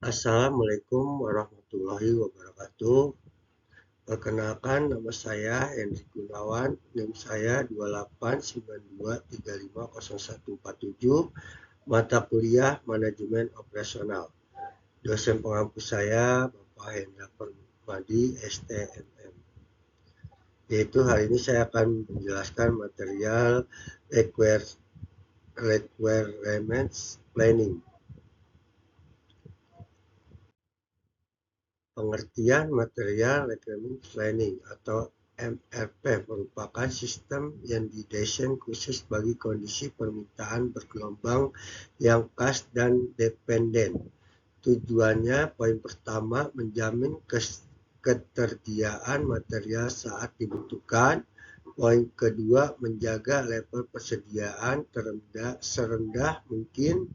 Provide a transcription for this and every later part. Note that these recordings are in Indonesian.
Assalamualaikum warahmatullahi wabarakatuh. Perkenalkan, nama saya Hendrik Gunawan, NIM saya 2892350147, mata kuliah Manajemen Operasional. Dosen pengampu saya Bapak Hendra Permadi, STMM. Yaitu hari ini saya akan menjelaskan material requirements planning. Pengertian material requirement planning atau MRP merupakan sistem yang didesain khusus bagi kondisi permintaan bergelombang yang khas dan dependen. Tujuannya, poin pertama, menjamin ketersediaan material saat dibutuhkan. Poin kedua, menjaga level persediaan serendah mungkin.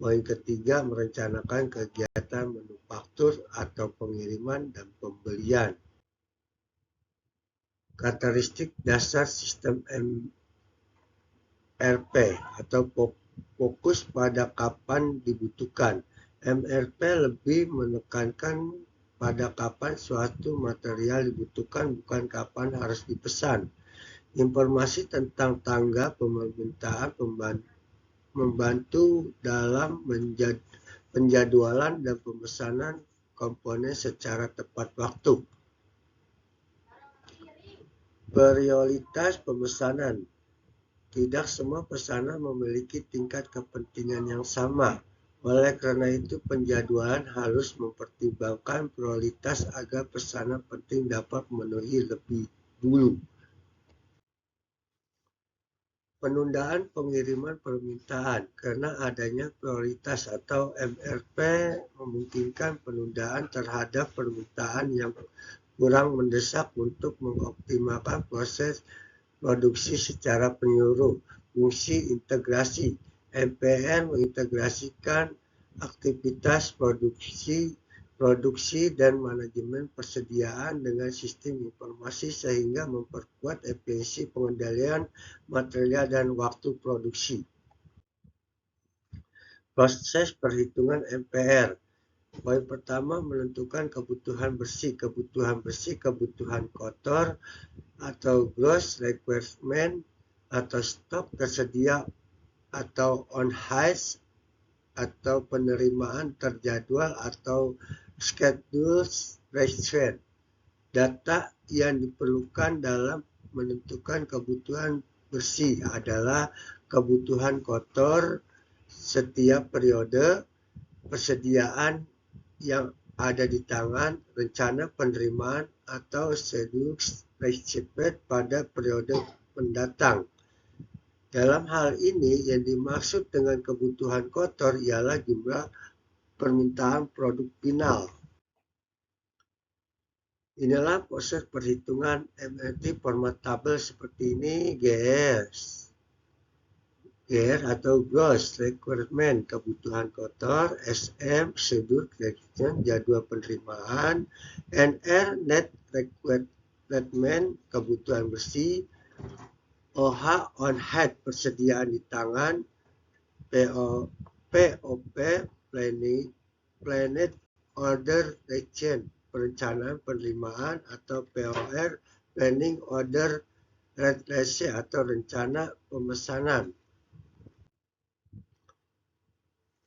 Poin ketiga, merencanakan kegiatan manufaktur atau pengiriman dan pembelian. Karakteristik dasar sistem MRP atau fokus pada kapan dibutuhkan. MRP lebih menekankan pada kapan suatu material dibutuhkan, bukan kapan harus dipesan. Informasi tentang tanggal permintaan membantu dalam penjadwalan dan pemesanan komponen secara tepat waktu. Prioritas pemesanan. Tidak semua pesanan memiliki tingkat kepentingan yang sama. Oleh karena itu, penjadwalan harus mempertimbangkan prioritas agar pesanan penting dapat memenuhi lebih dulu. Penundaan pengiriman permintaan. Karena adanya prioritas atau MRP memungkinkan penundaan terhadap permintaan yang kurang mendesak untuk mengoptimalkan proses produksi secara menyeluruh. Fungsi integrasi. MPN mengintegrasikan aktivitas produksi dan manajemen persediaan dengan sistem informasi sehingga memperkuat efisiensi pengendalian material dan waktu produksi. Proses perhitungan MPR. Poin pertama, menentukan kebutuhan bersih. Kebutuhan kotor atau gross requirement atau stok tersedia atau on hand atau penerimaan terjadwal atau schedule receipt. Data yang diperlukan dalam menentukan kebutuhan bersih adalah kebutuhan kotor setiap periode, persediaan yang ada di tangan, rencana penerimaan atau schedule receipt pada periode mendatang. Dalam hal ini, yang dimaksud dengan kebutuhan kotor ialah jumlah permintaan produk final. Inilah proses perhitungan MRP format tabel seperti ini. GR atau gross requirement, kebutuhan kotor. SM, schedule creation, jadwal penerimaan. NR, net requirement, kebutuhan bersih. OH, on hand, persediaan di tangan. POP, planned order receipt, perencanaan penerimaan. Atau POR, planning order receipt atau rencana pemesanan.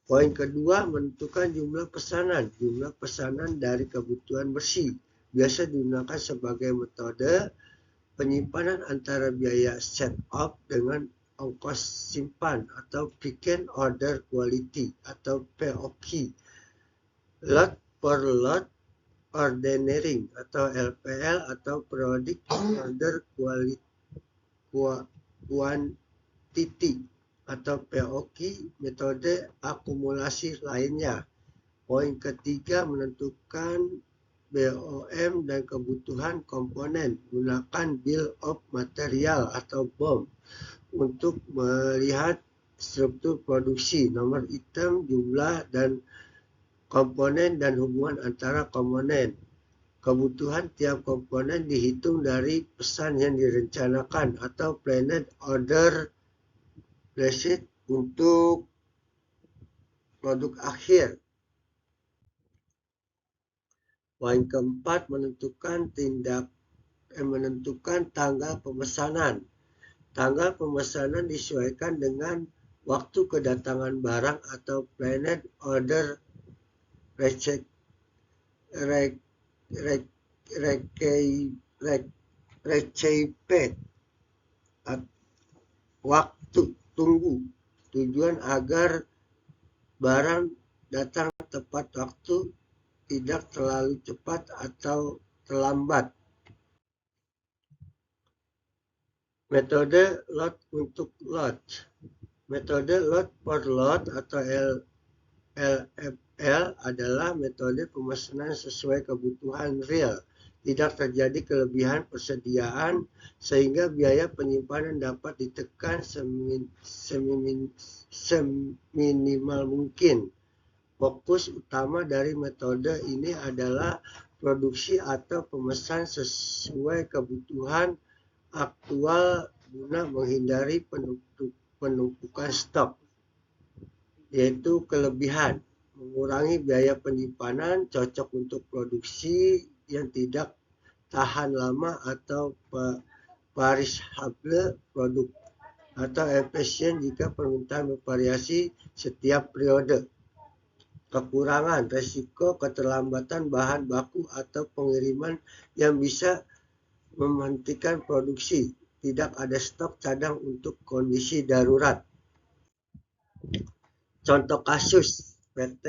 Poin kedua, menentukan jumlah pesanan. Jumlah pesanan dari kebutuhan bersih biasa digunakan sebagai metode penyimpanan antara biaya setup dengan ongkos simpan atau Purchase Order Quality atau POQ. Lot per lot ordering atau LPL atau Periodic Order Quantity atau POQ, metode akumulasi lainnya. Poin ketiga, menentukan BOM dan kebutuhan komponen. Gunakan Bill of Material atau BOM untuk melihat struktur produksi, nomor item, jumlah dan komponen dan hubungan antara komponen. Kebutuhan tiap komponen dihitung dari pesan yang direncanakan atau planned order receipt untuk produk akhir. Poin keempat, menentukan tanggal pemesanan. Tanggal pemesanan disesuaikan dengan waktu kedatangan barang atau planned order receipt waktu tunggu. Tujuan agar barang datang tepat waktu, tidak terlalu cepat atau terlambat. Metode lot untuk lot. Metode lot for lot atau LFL adalah metode pemesanan sesuai kebutuhan real. Tidak terjadi kelebihan persediaan sehingga biaya penyimpanan dapat ditekan seminimal mungkin. Fokus utama dari metode ini adalah produksi atau pemesan sesuai kebutuhan aktual guna menghindari penumpukan stok, yaitu kelebihan, mengurangi biaya penyimpanan, cocok untuk produksi yang tidak tahan lama atau perishable produk, atau efisien jika permintaan bervariasi setiap periode. Kekurangan, resiko keterlambatan bahan baku atau pengiriman yang bisa menghentikan produksi, tidak ada stok cadang untuk kondisi darurat. Contoh kasus PT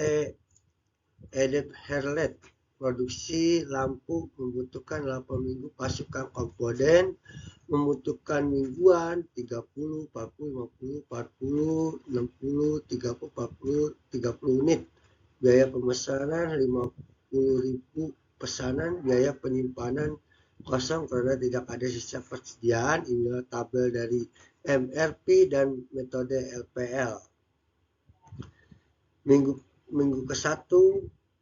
Edep Herlet, produksi lampu membutuhkan 8 minggu pasukan komponen, membutuhkan mingguan 30, 40, 50, 40, 60, 30, 40, 30 unit. Biaya pemesanan 50.000 pesanan, biaya penyimpanan kosong karena tidak ada sisa persediaan. Inilah tabel dari MRP dan metode LPL. Minggu ke-1,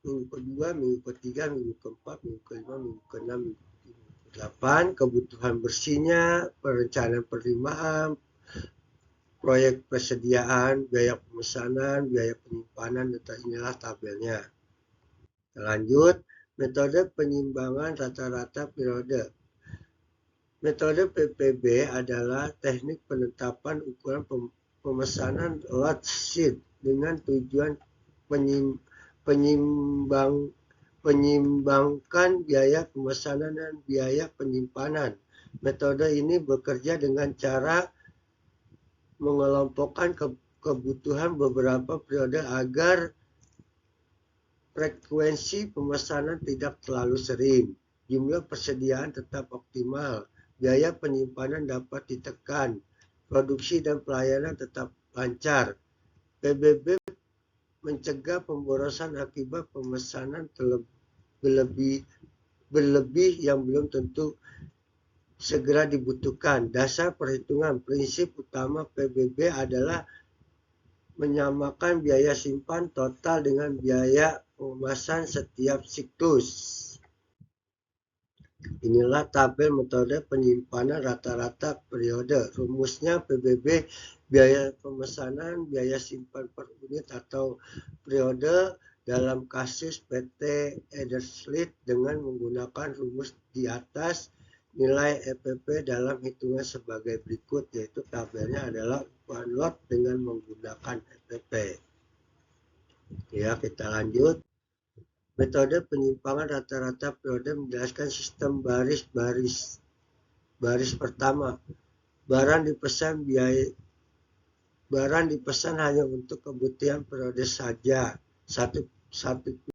minggu ke-2, minggu ke-3, minggu ke-4, minggu ke-5, minggu ke-6, minggu ke-8, kebutuhan bersihnya, perencanaan penerimaan, proyek persediaan, biaya pemesanan, biaya penyimpanan, dan inilah tabelnya. Lanjut, metode penyimbangan rata-rata periode. Metode PPB adalah teknik penetapan ukuran pemesanan lot sheet dengan tujuan penyimbangkan biaya pemesanan dan biaya penyimpanan. Metode ini bekerja dengan cara mengelompokkan kebutuhan beberapa periode agar frekuensi pemesanan tidak terlalu sering, jumlah persediaan tetap optimal, biaya penyimpanan dapat ditekan, produksi dan pelayanan tetap lancar. PBB mencegah pemborosan akibat pemesanan berlebih yang belum tentu segera dibutuhkan. Dasar perhitungan prinsip utama PBB adalah menyamakan biaya simpan total dengan biaya pengemasan setiap siklus. Inilah tabel metode penyimpanan rata-rata periode. Rumusnya PBB, biaya pemesanan, biaya simpan per unit atau periode. Dalam kasus PT Ederslit dengan menggunakan rumus di atas, nilai EPP dalam hitungan sebagai berikut, yaitu tabelnya adalah ukuran lot dengan menggunakan EPP. Ya, kita lanjut. Metode penyimpangan rata-rata periode menjelaskan sistem baris pertama. Barang dipesan hanya untuk kebutuhan periode saja. Satu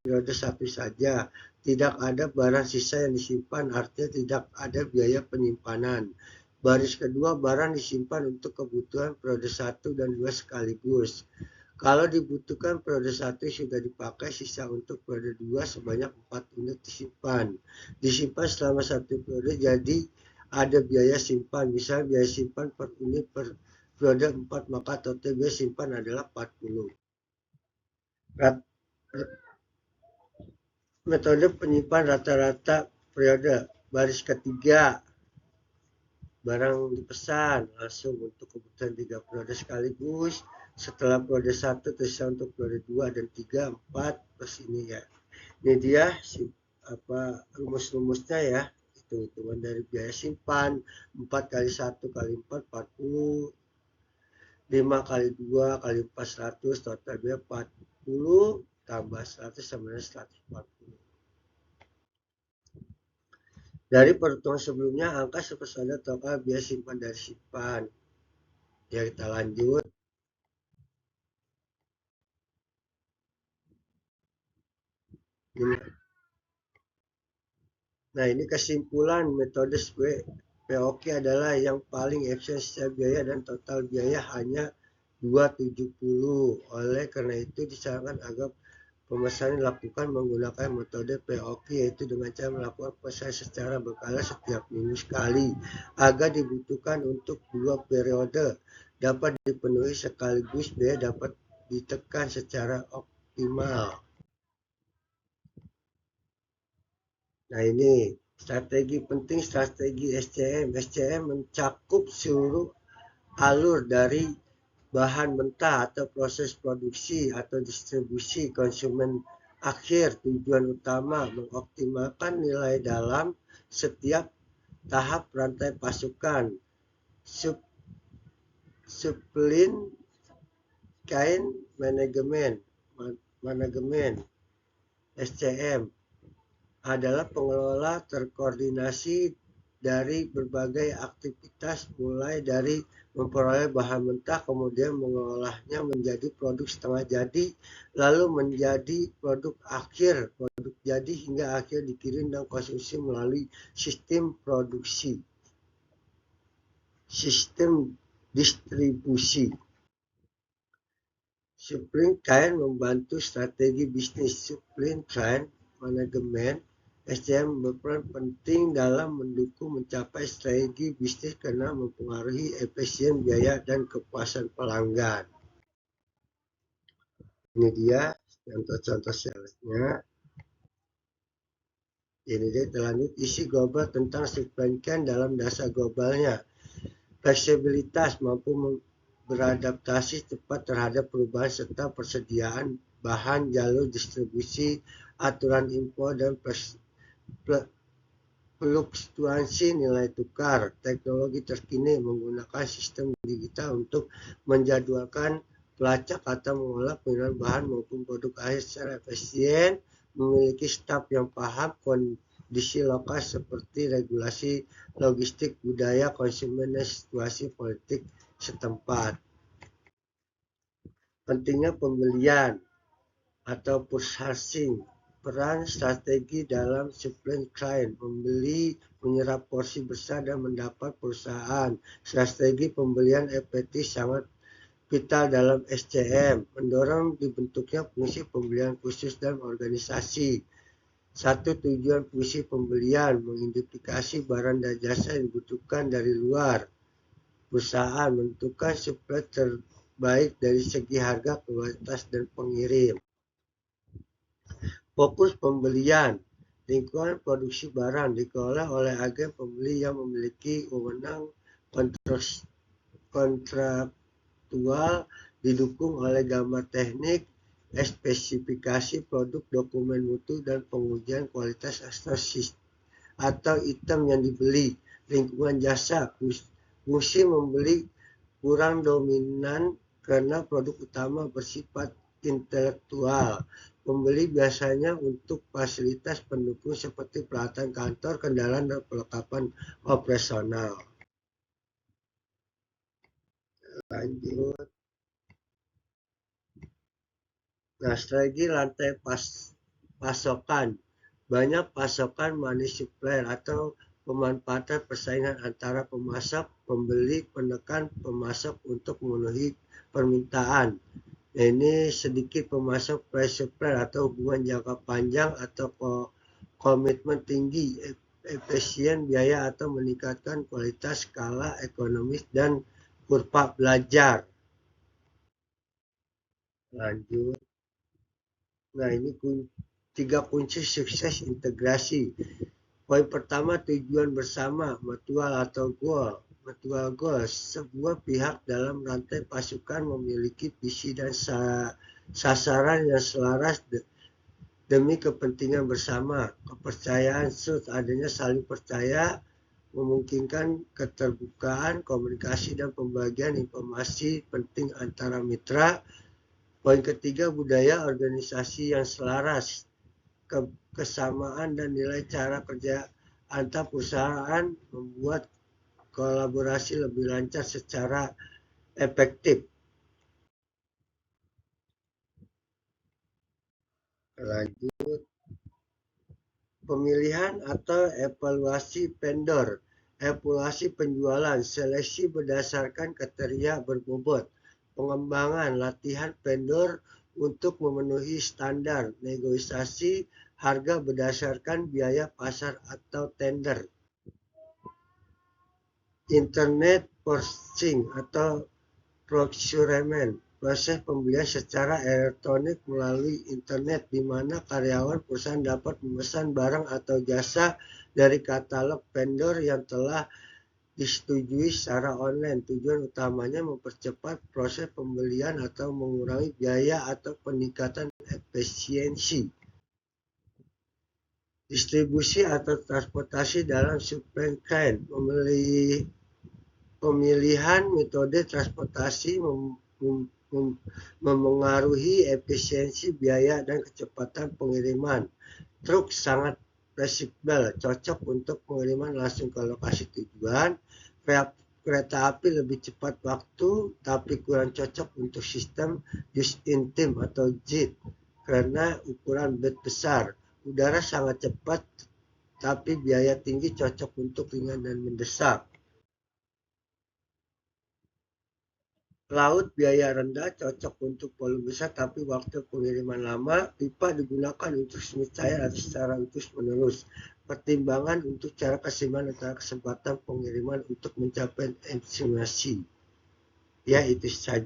periode satu saja. Tidak ada barang sisa yang disimpan, artinya tidak ada biaya penyimpanan. Baris kedua, barang disimpan untuk kebutuhan periode 1 dan 2 sekaligus. Kalau dibutuhkan periode 1 sudah dipakai, sisa untuk periode 2 sebanyak 4 unit disimpan. Disimpan selama 1 periode, jadi ada biaya simpan. Misalnya biaya simpan per unit per periode 4, maka total biaya simpan adalah 40. Metode penyimpan rata-rata periode. Baris ketiga, barang dipesan langsung untuk kebutuhan 3 periode sekaligus. Setelah periode 1 tersisa untuk periode 2 dan 3, 4, terus ini ya. Ini dia rumus-rumusnya ya. Hitung-hitungan dari biaya simpan 4 kali 1 kali 4 40, 5 kali 2 kali 4 100, total biaya 40 tambah 100 sama dengan 140. Dari perhitungan sebelumnya, angka sepersada total biaya simpan dari simpan. Ya, kita lanjut. Nah, ini kesimpulan metode POQ adalah yang paling efisien secara biaya dan total biaya hanya 270. Oleh karena itu disarankan agar pemesanan dilakukan menggunakan metode POQ, yaitu dengan cara melakukan pesan secara berkala setiap minggu sekali, agar dibutuhkan untuk 2 periode dapat dipenuhi sekaligus biaya dapat ditekan secara optimal. Nah, ini strategi penting, strategi SCM. SCM mencakup seluruh alur dari bahan mentah atau proses produksi atau distribusi konsumen akhir. Tujuan utama mengoptimalkan nilai dalam setiap tahap rantai pasokan. Supply chain manajemen SCM adalah pengelola terkoordinasi dari berbagai aktivitas, mulai dari memperoleh bahan mentah, kemudian mengolahnya menjadi produk setengah jadi, lalu menjadi produk akhir, produk jadi, hingga akhir dikirim dan konsumsi melalui sistem produksi, sistem distribusi. Supply chain membantu strategi bisnis. Supply chain manajemen SCM berperan penting dalam mendukung mencapai strategi bisnis karena mempengaruhi efisien biaya dan kepuasan pelanggan. Ini dia contoh-contoh salesnya. Ini dia terlanjut isi global tentang supply chain dalam dasar globalnya. Fleksibilitas, mampu beradaptasi cepat terhadap perubahan serta persediaan bahan, jalur distribusi, aturan impor, dan fluktuasi nilai tukar. Teknologi terkini menggunakan sistem digital untuk menjadwalkan, pelacak atau mengolah penggunaan bahan maupun produk akhir secara efisien, memiliki staf yang paham kondisi lokal seperti regulasi logistik, budaya konsumen, dan situasi politik setempat. Pentingnya pembelian atau purchasing. Peran strategi dalam supply chain. Pembeli menyerap porsi besar dan mendapat perusahaan. Strategi pembelian efektif sangat vital dalam SCM, mendorong dibentuknya fungsi pembelian khusus dan organisasi. Satu tujuan fungsi pembelian, mengidentifikasi barang dan jasa yang dibutuhkan dari luar. Perusahaan menentukan supply terbaik dari segi harga, kualitas, dan pengirim. Fokus pembelian. Lingkungan produksi barang dikelola oleh agen pembeli yang memiliki wewenang kontraktual, didukung oleh gambar teknik, spesifikasi produk, dokumen mutu, dan pengujian kualitas atau item yang dibeli. Lingkungan jasa. Fungsi membeli kurang dominan karena produk utama bersifat intelektual. Pembeli biasanya untuk fasilitas pendukung seperti peralatan kantor, kendaraan, dan perlengkapan operasional. Lanjut. Nah, strategi rantai pasokan. Banyak pasokan money supplier atau pemanfaatan persaingan antara pemasok, pembeli, penekan pemasok untuk memenuhi permintaan. Ini sedikit pemasok price supply atau hubungan jangka panjang atau komitmen tinggi, efisien biaya atau meningkatkan kualitas, skala ekonomis, dan kurva belajar. Lanjut. Nah, ini 3 kunci sukses integrasi. Poin pertama, tujuan bersama, mutual atau goal. Mutual goal, sebuah pihak dalam rantai pasukan memiliki visi dan sasaran yang selaras demi kepentingan bersama. Kepercayaan adanya saling percaya memungkinkan keterbukaan, komunikasi, dan pembagian informasi penting antara mitra. Poin ketiga, budaya organisasi yang selaras, kesamaan dan nilai cara kerja antar perusahaan membuat kolaborasi lebih lancar secara efektif. Lanjut, pemilihan atau evaluasi vendor, evaluasi penjualan, seleksi berdasarkan kriteria berbobot, pengembangan latihan vendor untuk memenuhi standar, negosiasi harga berdasarkan biaya pasar atau tender. Internet purchasing atau procurement, proses pembelian secara elektronik melalui internet di mana karyawan perusahaan dapat memesan barang atau jasa dari katalog vendor yang telah disetujui secara online. Tujuan utamanya mempercepat proses pembelian atau mengurangi biaya atau peningkatan efisiensi. Distribusi atau transportasi dalam supply chain, pemilihan metode transportasi memengaruhi efisiensi biaya dan kecepatan pengiriman. Truk sangat fleksibel, cocok untuk pengiriman langsung ke lokasi tujuan. Kereta api lebih cepat waktu, tapi kurang cocok untuk sistem just-in-time atau JIT karena ukuran bed besar. Udara sangat cepat, tapi biaya tinggi, cocok untuk ringan dan mendesak. Laut biaya rendah, cocok untuk volume besar tapi waktu pengiriman lama. Pipa digunakan untuk smooth cair atau secara terus-menerus. Pertimbangan untuk cara keseimbangan antara kesempatan pengiriman untuk mencapai estimasi. Ya, itu saja.